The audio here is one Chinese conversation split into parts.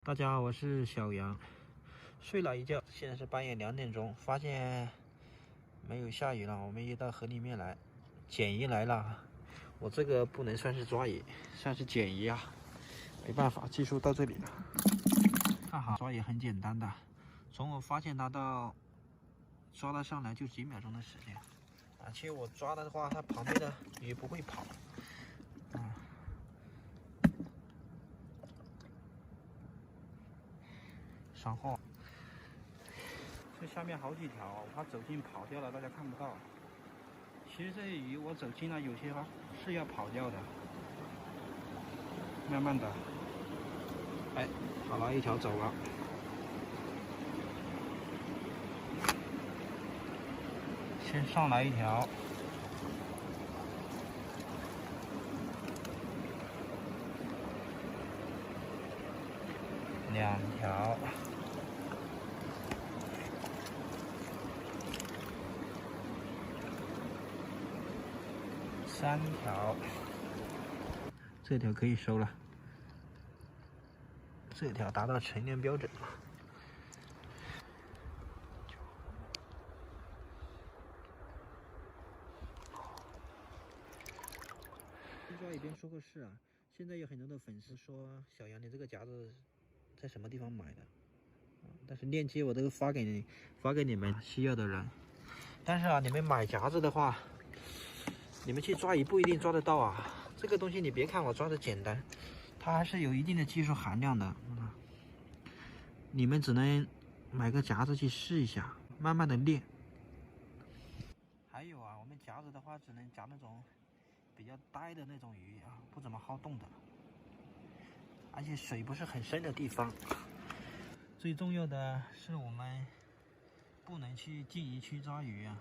大家好，我是小杨。睡了一觉，现在是半夜2点钟，发现没有下雨了，我们又到河里面来。捡鱼来了，我这个不能算是抓鱼，算是捡鱼啊。没办法，技术到这里了。看好，抓鱼很简单的，从我发现它到抓它上来就几秒钟的时间。而且我抓的话，它旁边的鱼不会跑。然后这下面好几条，我怕走近跑掉了，大家看不到。其实这些鱼我走近了，有些它是要跑掉的。慢慢的，哎，好了，一条走了。先上来一条，2条。3条，这条可以收了，这条达到成年标准了。听说也边说过是啊，现在有很多的粉丝说小杨，你这个夹子在什么地方买的？但是链接我都发给你们需要的人。但是啊，你们买夹子的话，你们去抓鱼不一定抓得到啊。这个东西你别看我抓的简单，它还是有一定的技术含量的。你们只能买个夹子去试一下，慢慢的练。还有啊，我们夹子的话，只能夹那种比较呆的那种鱼啊，不怎么好动的，而且水不是很深的地方。最重要的是我们不能去近鱼区抓鱼啊，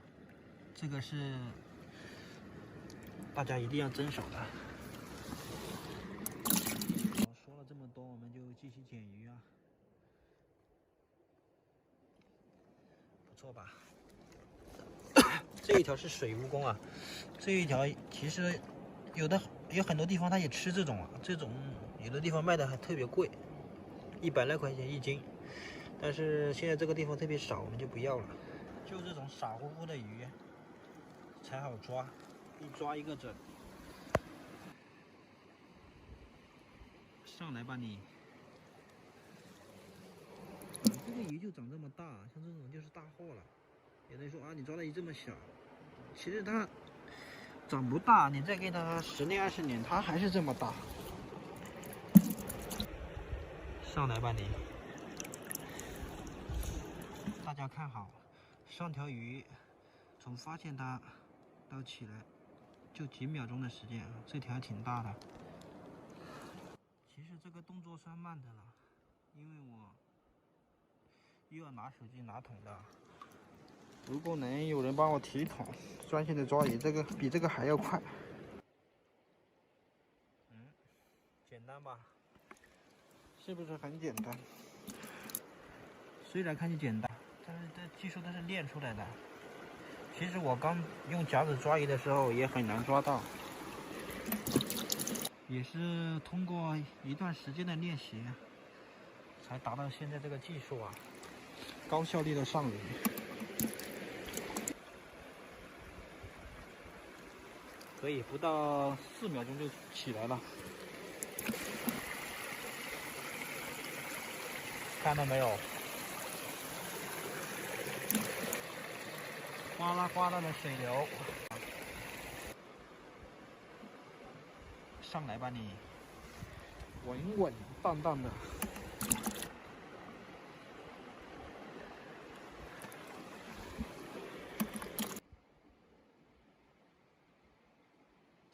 这个是大家一定要遵守的。说了这么多，我们就继续捡鱼啊，不错吧？这一条是水蜈蚣啊，这一条其实有很多地方它也吃这种啊，这种有的地方卖的还特别贵，100来块钱1斤。但是现在这个地方特别少，我们就不要了。就这种傻乎乎的鱼才好抓，一抓一个准。上来吧你！这个鱼就长这么大，像这种就是大货了。有人说啊，你抓的鱼这么小，其实它长不大，你再给它10年20年，它还是这么大。上来吧你！大家看好，上条鱼从发现它到起来就几秒钟的时间啊，这条挺大的。其实这个动作算慢的了，因为我又要拿手机拿桶的。如果能有人帮我提桶，专心的抓鱼，这个比这个还要快。简单吧？是不是很简单？虽然看起简单，但是这技术都是练出来的。其实我刚用夹子抓鱼的时候也很难抓到，也是通过一段时间的练习，才达到现在这个技术啊，高效率的上鱼。可以不到4秒钟就起来了，看到没有？哗啦哗啦的水流，上来吧你，稳稳当当的。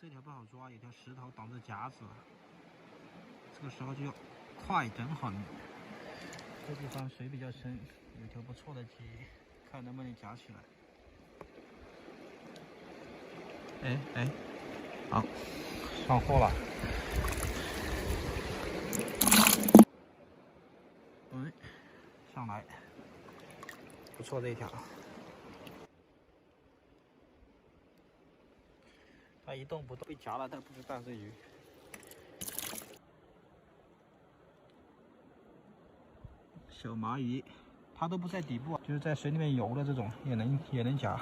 这条不好抓，有条石头挡着夹子，这个时候就要快整狠。这地方水比较深，有条不错的鲫，看能不能夹起来。哎，好，上货了。上来，不错这一条。它一动不动，被夹了，但不知道这鱼。手麻鱼，它都不在底部，就是在水里面游的这种也能夹，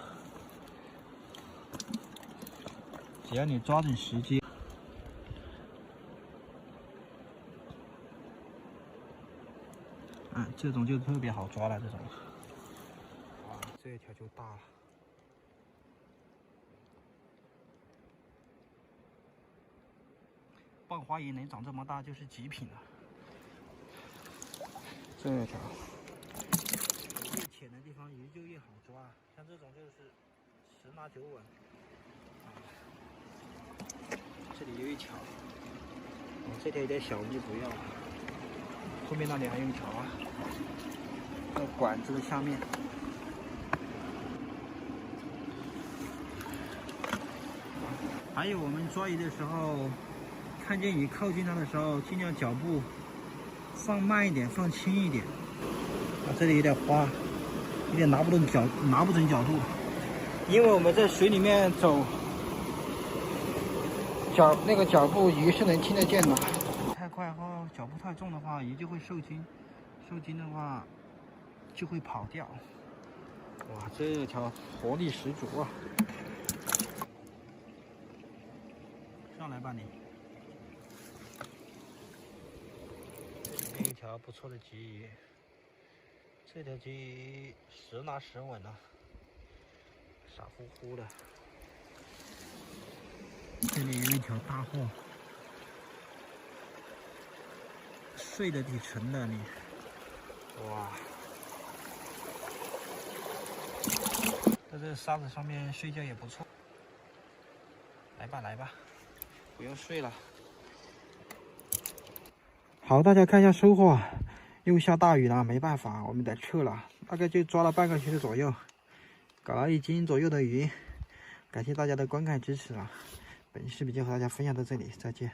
只要你抓准时机。这种就特别好抓了，这种。哇，这一条就大了。棒花鱼能长这么大，就是极品了。这条，越浅的地方鱼就越好抓，像这种就是10拿9稳。这里有一条，这条有点小，我们就不要了。后面那里还有一条啊，那管子的下面。还有我们抓鱼的时候，看见鱼靠近它的时候，尽量脚步放慢一点，放轻一点。这里有点花，有点拿不准角度，因为我们在水里面走，那个脚步鱼是能听得见的。太快或脚步太重的话，鱼就会受惊，受惊的话就会跑掉。哇，这条活力十足啊！上来吧你。这里面一条不错的鲫鱼，这条鲫鱼10拿10稳了，傻乎乎的。这里有一条大货，睡得挺沉的你，哇！在这沙子上面睡觉也不错。来吧来吧，不用睡了。好，大家看一下收获啊，又下大雨了，没办法，我们得撤了。大概就抓了半个小时左右，搞了1斤左右的鱼。感谢大家的观看支持啊！本期视频就和大家分享到这里，再见。